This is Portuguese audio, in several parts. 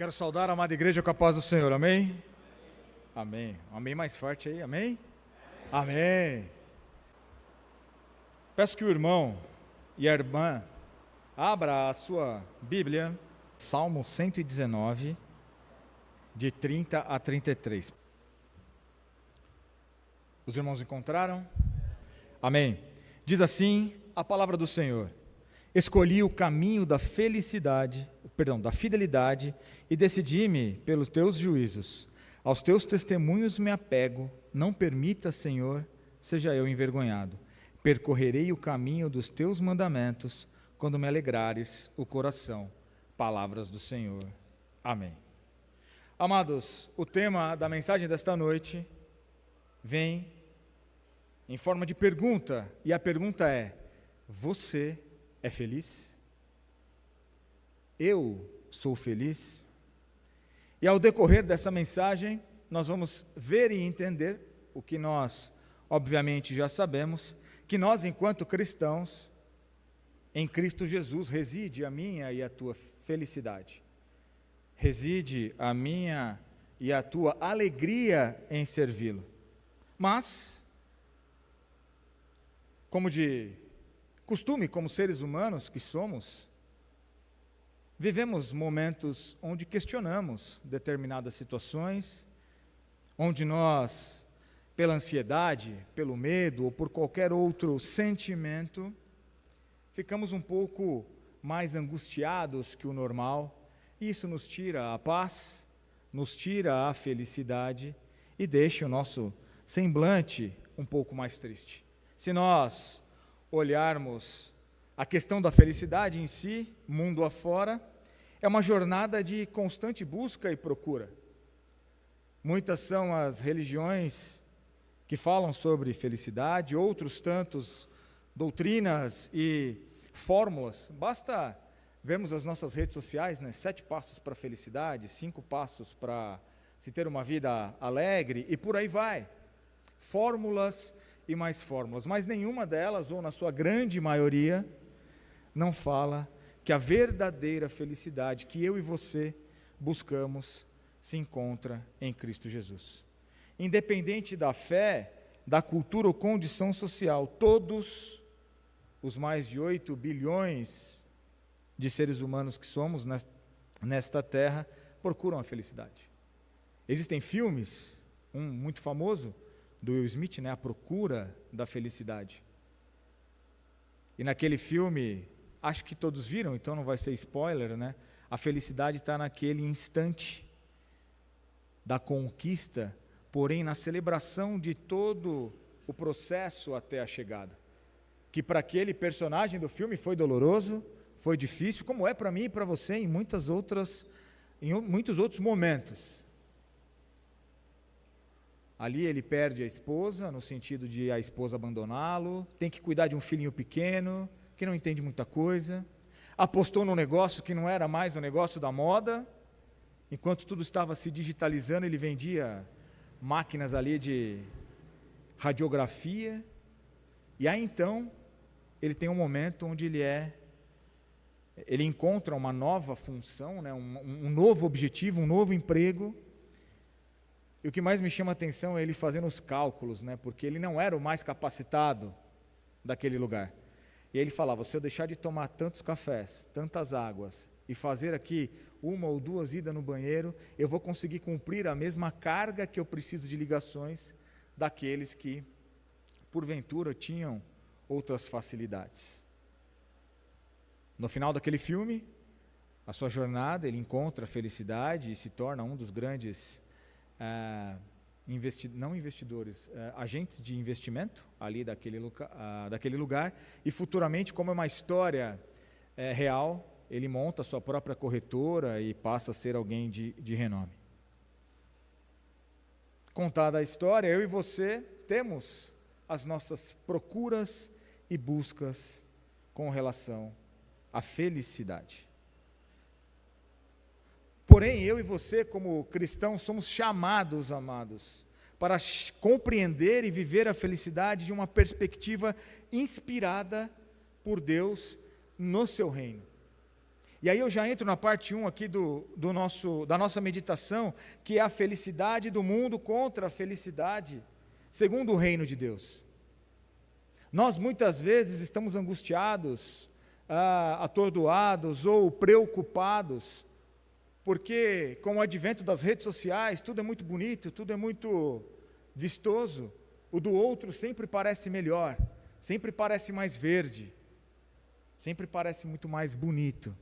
Quero saudar a amada igreja com a paz do Senhor, amém? Amém. Amém mais forte aí, amém? Amém. Peço que o irmão e a irmã abra a sua Bíblia, Salmo 119, de 30 a 33. Os irmãos encontraram? Amém. Diz assim a palavra do Senhor: escolhi o caminho da da fidelidade e decidi-me pelos teus juízos. Aos teus testemunhos me apego, não permita, Senhor, seja eu envergonhado. Percorrerei o caminho dos teus mandamentos, quando me alegrares o coração. Palavras do Senhor. Amém. Amados, o tema da mensagem desta noite vem em forma de pergunta, e a pergunta é: você é feliz? Eu sou feliz? E ao decorrer dessa mensagem, nós vamos ver e entender o que nós, obviamente, já sabemos, que nós, enquanto cristãos, em Cristo Jesus, reside a minha e a tua felicidade. Reside a minha e a tua alegria em servi-lo. Mas, como de costume, como seres humanos que somos, vivemos momentos onde questionamos determinadas situações, onde nós, pela ansiedade, pelo medo ou por qualquer outro sentimento, ficamos um pouco mais angustiados que o normal, e isso nos tira a paz, nos tira a felicidade e deixa o nosso semblante um pouco mais triste. Se nós olharmos a questão da felicidade em si, mundo afora, é uma jornada de constante busca e procura. Muitas são as religiões que falam sobre felicidade, outros tantos doutrinas e fórmulas. Basta vermos as nossas redes sociais, 7 passos para a felicidade, 5 passos para se ter uma vida alegre, e por aí vai. Fórmulas e mais fórmulas, mas nenhuma delas, ou na sua grande maioria, não fala que a verdadeira felicidade que eu e você buscamos se encontra em Cristo Jesus. Independente da fé, da cultura ou condição social, todos os mais de 8 bilhões de seres humanos que somos nesta terra procuram a felicidade. Existem filmes, um muito famoso, do Will Smith, A Procura da Felicidade. E naquele filme, acho que todos viram, então não vai ser spoiler, A felicidade está naquele instante da conquista, porém na celebração de todo o processo até a chegada. Que para aquele personagem do filme foi doloroso, foi difícil, como é para mim e para você em muitos outros momentos. Ali ele perde a esposa, no sentido de a esposa abandoná-lo, tem que cuidar de um filhinho pequeno, que não entende muita coisa, apostou num negócio que não era mais o negócio da moda, enquanto tudo estava se digitalizando, ele vendia máquinas ali de radiografia, e aí então, ele tem um momento onde ele encontra uma nova função, um novo objetivo, um novo emprego. E o que mais me chama a atenção é ele fazendo os cálculos, porque ele não era o mais capacitado daquele lugar. E aí ele falava: se eu deixar de tomar tantos cafés, tantas águas, e fazer aqui 1 ou 2 idas no banheiro, eu vou conseguir cumprir a mesma carga que eu preciso de ligações daqueles que, porventura, tinham outras facilidades. No final daquele filme, a sua jornada, ele encontra a felicidade e se torna um dos grandes agentes de investimento ali daquele lugar, e futuramente, como é uma história real, ele monta a sua própria corretora e passa a ser alguém de renome. Contada a história, eu e você temos as nossas procuras e buscas com relação à felicidade. Porém, eu e você, como cristãos, somos chamados, amados, para compreender e viver a felicidade de uma perspectiva inspirada por Deus no seu reino. E aí eu já entro na parte 1 aqui da nossa meditação, que é a felicidade do mundo contra a felicidade segundo o reino de Deus. Nós muitas vezes estamos angustiados, atordoados ou preocupados, porque com o advento das redes sociais, tudo é muito bonito, tudo é muito vistoso, o do outro sempre parece melhor, sempre parece mais verde, sempre parece muito mais bonito.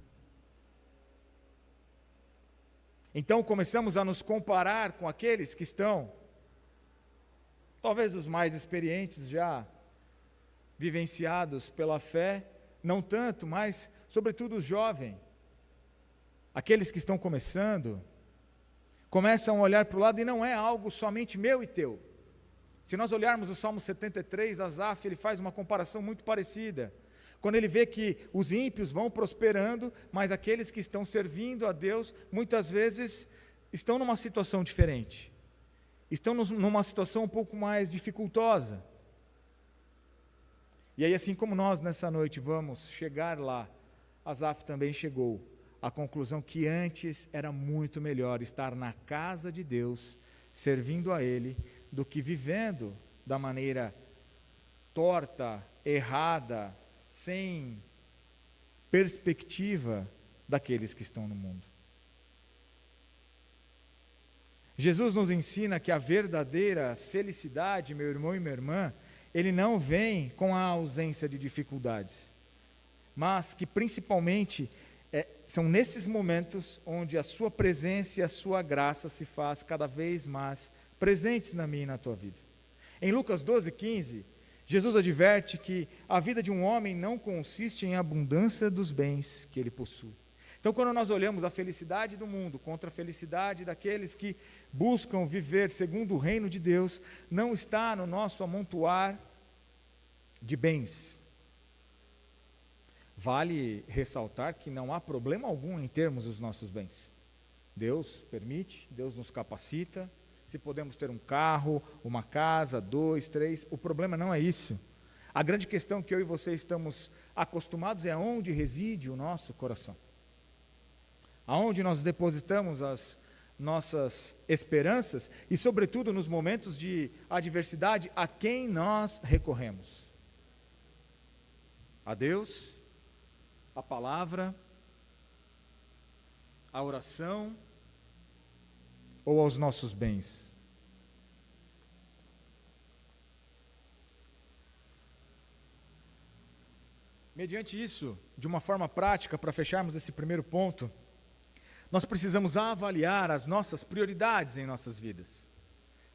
Então começamos a nos comparar com aqueles que estão, talvez os mais experientes já, vivenciados pela fé, não tanto, mas sobretudo os jovens, aqueles que estão começando, começam a olhar para o lado e não é algo somente meu e teu. Se nós olharmos o Salmo 73, Asaf, ele faz uma comparação muito parecida, quando ele vê que os ímpios vão prosperando, mas aqueles que estão servindo a Deus, muitas vezes estão numa situação diferente, estão numa situação um pouco mais dificultosa. E aí, assim como nós nessa noite vamos chegar lá, Asaf também chegou à conclusão que antes era muito melhor estar na casa de Deus, servindo a Ele, do que vivendo da maneira torta, errada, sem perspectiva daqueles que estão no mundo. Jesus nos ensina que a verdadeira felicidade, meu irmão e minha irmã, ele não vem com a ausência de dificuldades, mas que principalmente são nesses momentos onde a sua presença e a sua graça se faz cada vez mais presentes na minha e na tua vida. Em Lucas 12:15, Jesus adverte que a vida de um homem não consiste em abundância dos bens que ele possui. Então, quando nós olhamos a felicidade do mundo contra a felicidade daqueles que buscam viver segundo o reino de Deus, não está no nosso amontoar de bens. Vale ressaltar que não há problema algum em termos os nossos bens. Deus permite, Deus nos capacita. Se podemos ter um carro, uma casa, 2, 3, o problema não é isso. A grande questão que eu e você estamos acostumados é aonde reside o nosso coração. Aonde nós depositamos as nossas esperanças e, sobretudo, nos momentos de adversidade, a quem nós recorremos? A Deus, a palavra, a oração ou aos nossos bens? Mediante isso, de uma forma prática, para fecharmos esse primeiro ponto, nós precisamos avaliar as nossas prioridades em nossas vidas,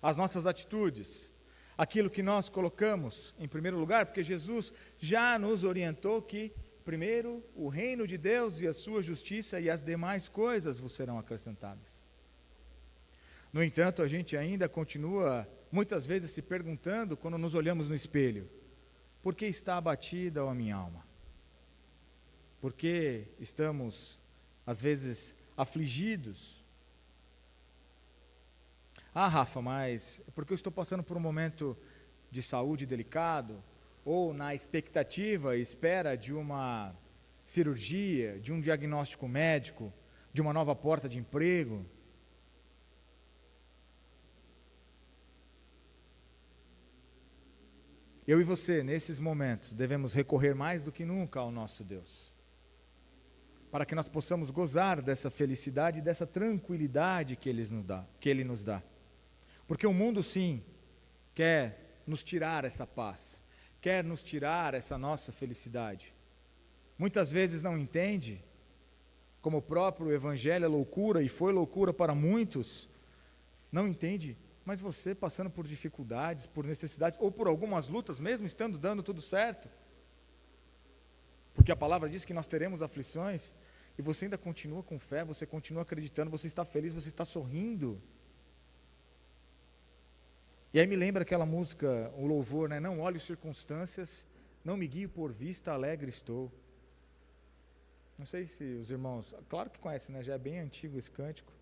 as nossas atitudes, aquilo que nós colocamos em primeiro lugar, porque Jesus já nos orientou que, primeiro, o reino de Deus e a sua justiça e as demais coisas vos serão acrescentadas. No entanto, a gente ainda continua, muitas vezes, se perguntando, quando nos olhamos no espelho, por que está abatida a minha alma? Por que estamos, às vezes, afligidos? Rafa, mas é porque eu estou passando por um momento de saúde delicado, ou na expectativa e espera de uma cirurgia, de um diagnóstico médico, de uma nova porta de emprego. Eu e você, nesses momentos, devemos recorrer mais do que nunca ao nosso Deus, para que nós possamos gozar dessa felicidade e dessa tranquilidade que Ele nos dá. Porque o mundo, sim, quer nos tirar essa paz, quer nos tirar essa nossa felicidade. Muitas vezes não entende, como o próprio Evangelho é loucura, e foi loucura para muitos, não entende, mas você passando por dificuldades, por necessidades, ou por algumas lutas, mesmo estando dando tudo certo, porque a palavra diz que nós teremos aflições, e você ainda continua com fé, você continua acreditando, você está feliz, você está sorrindo. E aí me lembra aquela música, o louvor, né? Não olho circunstâncias, não me guio por vista, alegre estou. Não sei se os irmãos, claro que conhecem, né? Já é bem antigo esse cântico.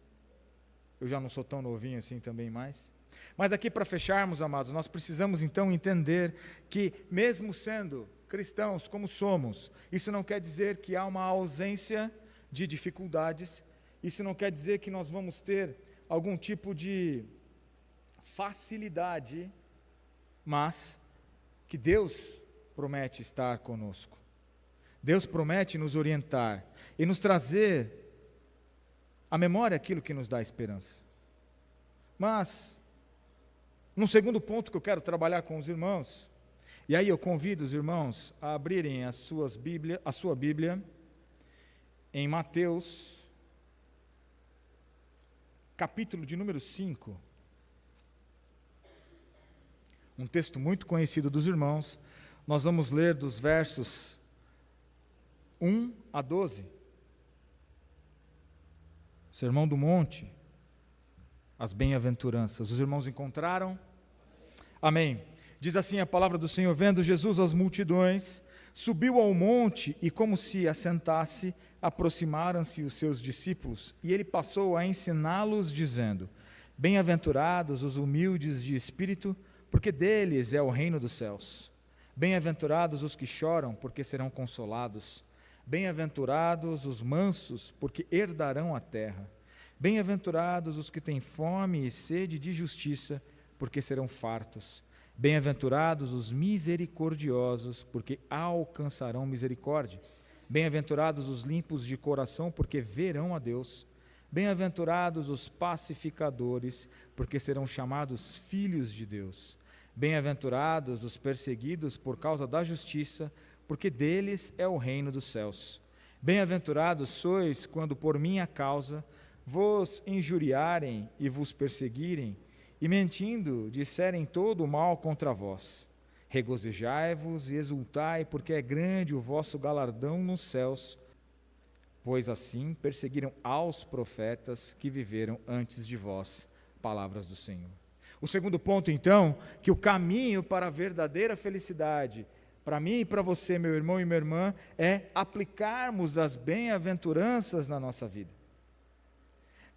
Eu já não sou tão novinho assim também mais. Mas aqui para fecharmos, amados, nós precisamos então entender que mesmo sendo cristãos como somos, isso não quer dizer que há uma ausência de dificuldades, isso não quer dizer que nós vamos ter algum tipo de facilidade, mas que Deus promete estar conosco. Deus promete nos orientar e nos trazer à memória aquilo que nos dá esperança. Mas, num segundo ponto que eu quero trabalhar com os irmãos, e aí eu convido os irmãos a abrirem a sua Bíblia em Mateus, capítulo de número 5, um texto muito conhecido dos irmãos. Nós vamos ler dos versos 1 a 12. Sermão do Monte, as bem-aventuranças. Os irmãos encontraram? Amém. Diz assim a palavra do Senhor: vendo Jesus as multidões, subiu ao monte e, como se assentasse, aproximaram-se os seus discípulos, e ele passou a ensiná-los, dizendo: bem-aventurados os humildes de espírito, porque deles é o reino dos céus. Bem-aventurados os que choram, porque serão consolados. Bem-aventurados os mansos, porque herdarão a terra. Bem-aventurados os que têm fome e sede de justiça, porque serão fartos. Bem-aventurados os misericordiosos, porque alcançarão misericórdia. Bem-aventurados os limpos de coração, porque verão a Deus. Bem-aventurados os pacificadores, porque serão chamados filhos de Deus. Bem-aventurados os perseguidos por causa da justiça, porque deles é o reino dos céus. Bem-aventurados sois quando por minha causa vos injuriarem e vos perseguirem, e mentindo disserem todo o mal contra vós. Regozijai-vos e exultai, porque é grande o vosso galardão nos céus, pois assim perseguiram aos profetas que viveram antes de vós. Palavras do Senhor. O segundo ponto, então, que o caminho para a verdadeira felicidade, para mim e para você, meu irmão e minha irmã, é aplicarmos as bem-aventuranças na nossa vida.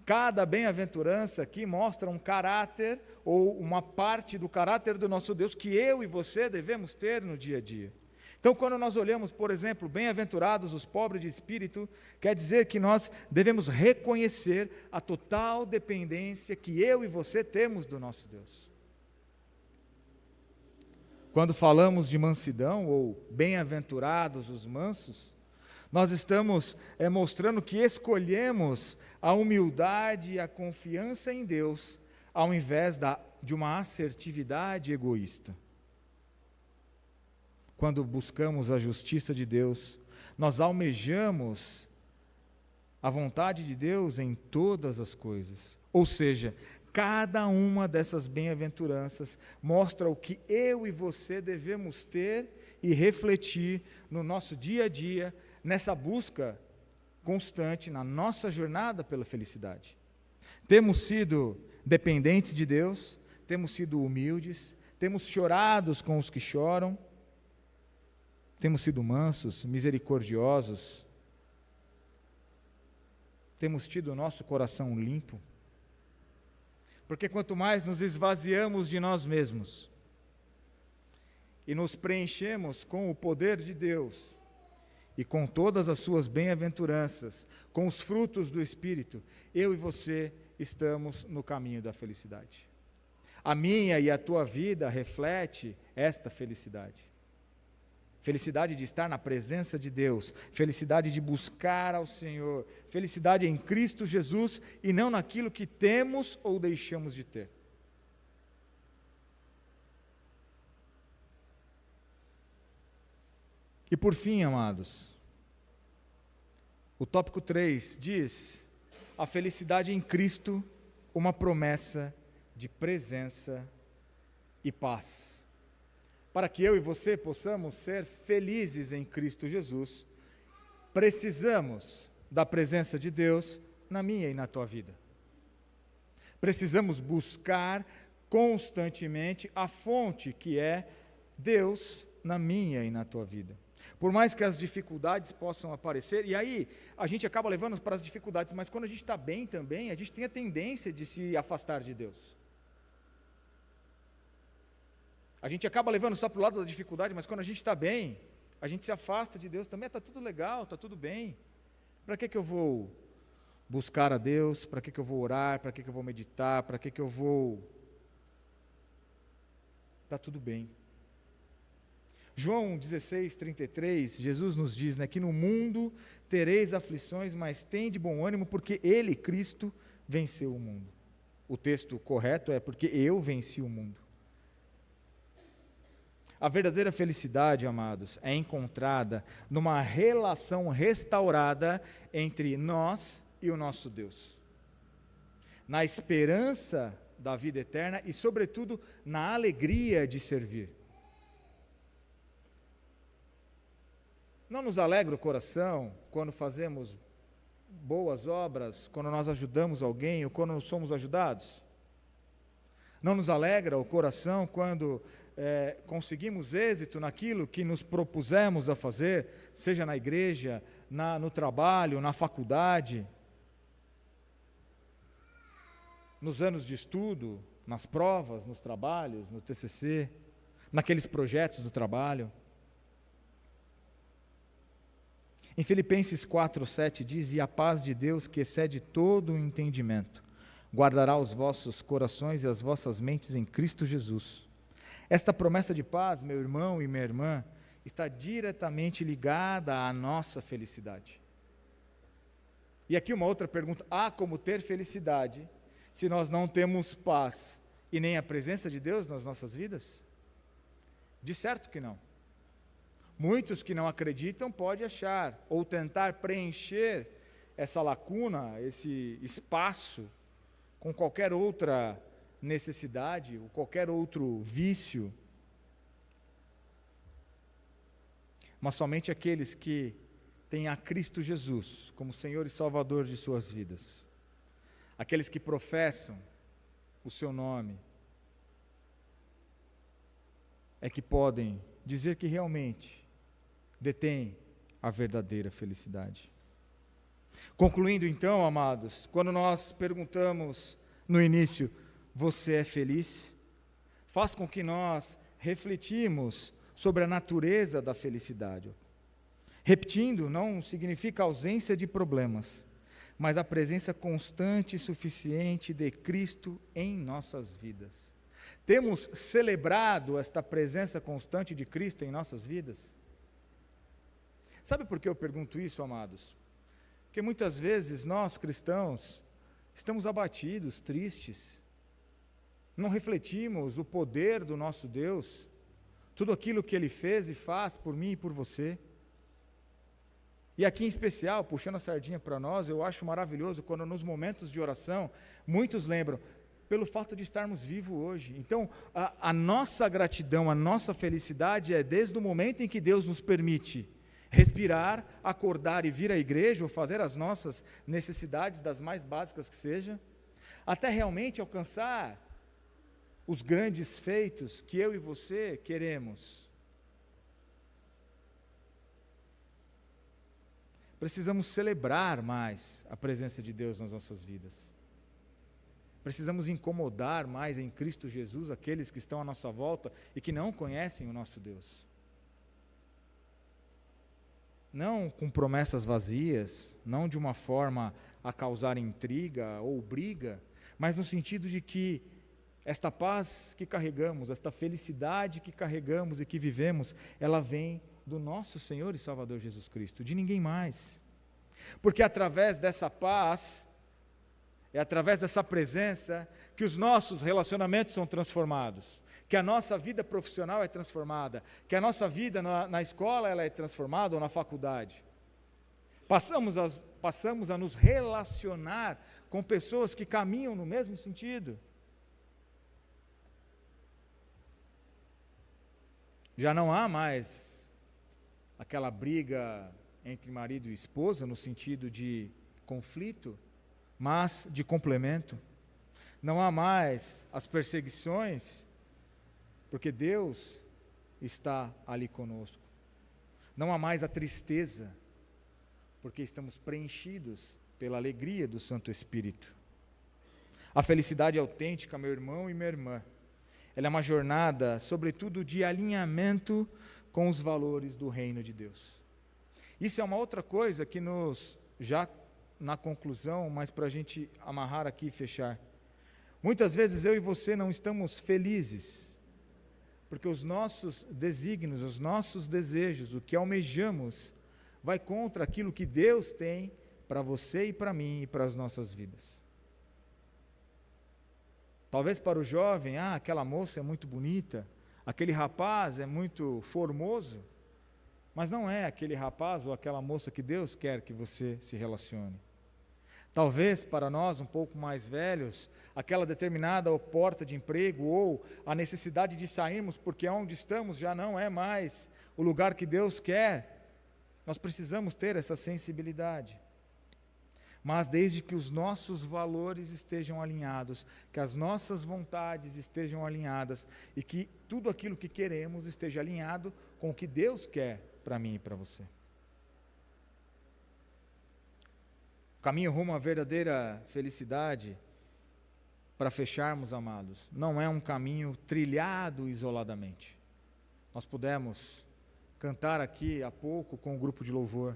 Cada bem-aventurança aqui mostra um caráter ou uma parte do caráter do nosso Deus que eu e você devemos ter no dia a dia. Então, quando nós olhamos, por exemplo, bem-aventurados os pobres de espírito, quer dizer que nós devemos reconhecer a total dependência que eu e você temos do nosso Deus. Quando falamos de mansidão ou bem-aventurados os mansos, nós estamos mostrando que escolhemos a humildade e a confiança em Deus, ao invés de uma assertividade egoísta. Quando buscamos a justiça de Deus, nós almejamos a vontade de Deus em todas as coisas. Ou seja, cada uma dessas bem-aventuranças mostra o que eu e você devemos ter e refletir no nosso dia a dia, nessa busca constante, na nossa jornada pela felicidade. Temos sido dependentes de Deus, temos sido humildes, temos chorado com os que choram, temos sido mansos, misericordiosos, temos tido o nosso coração limpo, porque quanto mais nos esvaziamos de nós mesmos e nos preenchemos com o poder de Deus e com todas as suas bem-aventuranças, com os frutos do Espírito, eu e você estamos no caminho da felicidade. A minha e a tua vida reflete esta felicidade. Felicidade de estar na presença de Deus, felicidade de buscar ao Senhor, felicidade em Cristo Jesus e não naquilo que temos ou deixamos de ter. E por fim, amados, o tópico 3 diz: a felicidade em Cristo, uma promessa de presença e paz. Para que eu e você possamos ser felizes em Cristo Jesus, precisamos da presença de Deus na minha e na tua vida. Precisamos buscar constantemente a fonte que é Deus na minha e na tua vida. Por mais que as dificuldades possam aparecer, e aí a gente acaba levando para as dificuldades, mas quando a gente está bem também, a gente tem a tendência de se afastar de Deus. A gente acaba levando só para o lado da dificuldade, mas quando a gente está bem, a gente se afasta de Deus também. Está tudo legal, está tudo bem. Para que eu vou buscar a Deus? Para que eu vou orar? Para que eu vou meditar? Para que eu vou... Está tudo bem. João 16:33, Jesus nos diz, que no mundo tereis aflições, mas tende bom ânimo, porque Ele, Cristo, venceu o mundo. O texto correto é porque eu venci o mundo. A verdadeira felicidade, amados, é encontrada numa relação restaurada entre nós e o nosso Deus. Na esperança da vida eterna e, sobretudo, na alegria de servir. Não nos alegra o coração quando fazemos boas obras, quando nós ajudamos alguém ou quando somos ajudados? Não nos alegra o coração quando conseguimos êxito naquilo que nos propusemos a fazer, seja na igreja, no trabalho, na faculdade, nos anos de estudo, nas provas, nos trabalhos, no TCC, naqueles projetos do trabalho? Em Filipenses 4:7 diz: e a paz de Deus, que excede todo o entendimento, guardará os vossos corações e as vossas mentes em Cristo Jesus. Esta promessa de paz, meu irmão e minha irmã, está diretamente ligada à nossa felicidade. E aqui uma outra pergunta: há como ter felicidade se nós não temos paz e nem a presença de Deus nas nossas vidas? De certo que não. Muitos que não acreditam podem achar ou tentar preencher essa lacuna, esse espaço, com qualquer outra necessidade, ou qualquer outro vício. Mas somente aqueles que têm a Cristo Jesus como Senhor e Salvador de suas vidas, aqueles que professam o seu nome, é que podem dizer que realmente detém a verdadeira felicidade. Concluindo então, amados, quando nós perguntamos no início, você é feliz? Faz com que nós refletimos sobre a natureza da felicidade. Repetindo, não significa ausência de problemas, mas a presença constante e suficiente de Cristo em nossas vidas. Temos celebrado esta presença constante de Cristo em nossas vidas? Sabe por que eu pergunto isso, amados? Porque muitas vezes nós, cristãos, estamos abatidos, tristes, não refletimos o poder do nosso Deus, tudo aquilo que Ele fez e faz por mim e por você. E aqui em especial, puxando a sardinha para nós, eu acho maravilhoso quando nos momentos de oração, muitos lembram, pelo fato de estarmos vivos hoje. Então, a nossa gratidão, a nossa felicidade é desde o momento em que Deus nos permite respirar, acordar e vir à igreja, ou fazer as nossas necessidades, das mais básicas que seja, até realmente alcançar os grandes feitos que eu e você queremos. Precisamos celebrar mais a presença de Deus nas nossas vidas. Precisamos incomodar mais em Cristo Jesus aqueles que estão à nossa volta e que não conhecem o nosso Deus. Não com promessas vazias, não de uma forma a causar intriga ou briga, mas no sentido de que esta paz que carregamos, esta felicidade que carregamos e que vivemos, ela vem do nosso Senhor e Salvador Jesus Cristo, de ninguém mais. Porque através dessa paz, é através dessa presença que os nossos relacionamentos são transformados, que a nossa vida profissional é transformada, que a nossa vida na escola ela é transformada ou na faculdade. Passamos a nos relacionar com pessoas que caminham no mesmo sentido. Já não há mais aquela briga entre marido e esposa no sentido de conflito, mas de complemento. Não há mais as perseguições, porque Deus está ali conosco. Não há mais a tristeza, porque estamos preenchidos pela alegria do Santo Espírito. A felicidade autêntica, meu irmão e minha irmã, ela é uma jornada, sobretudo, de alinhamento com os valores do reino de Deus. Isso é uma outra coisa que nos já na conclusão, mas para a gente amarrar aqui e fechar. Muitas vezes eu e você não estamos felizes, porque os nossos desígnios, os nossos desejos, o que almejamos, vai contra aquilo que Deus tem para você e para mim e para as nossas vidas. Talvez para o jovem, aquela moça é muito bonita, aquele rapaz é muito formoso, mas não é aquele rapaz ou aquela moça que Deus quer que você se relacione. Talvez para nós, um pouco mais velhos, aquela determinada porta de emprego ou a necessidade de sairmos porque onde estamos já não é mais o lugar que Deus quer. Nós precisamos ter essa sensibilidade. Mas desde que os nossos valores estejam alinhados, que as nossas vontades estejam alinhadas e que tudo aquilo que queremos esteja alinhado com o que Deus quer para mim e para você. O caminho rumo à verdadeira felicidade, para fecharmos, amados, não é um caminho trilhado isoladamente. Nós pudemos cantar aqui há pouco com o grupo de louvor,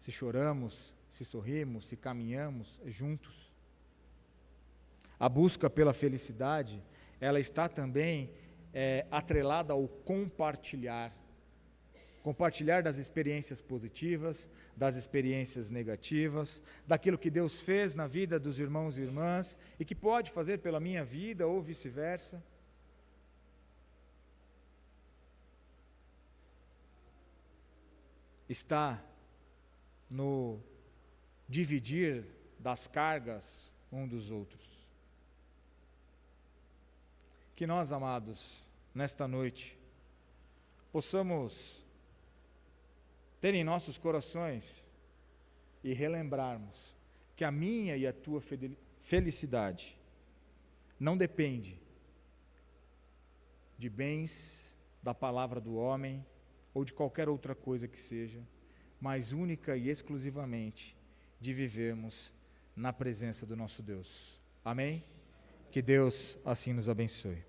se choramos, se sorrimos, se caminhamos juntos. A busca pela felicidade, ela está também atrelada ao compartilhar das experiências positivas, das experiências negativas, daquilo que Deus fez na vida dos irmãos e irmãs e que pode fazer pela minha vida ou vice-versa. Está no dividir das cargas um dos outros. Que nós, amados, nesta noite, possamos ter em nossos corações e relembrarmos que a minha e a tua felicidade não depende de bens, da palavra do homem ou de qualquer outra coisa que seja, mas única e exclusivamente de vivermos na presença do nosso Deus. Amém? Que Deus assim nos abençoe.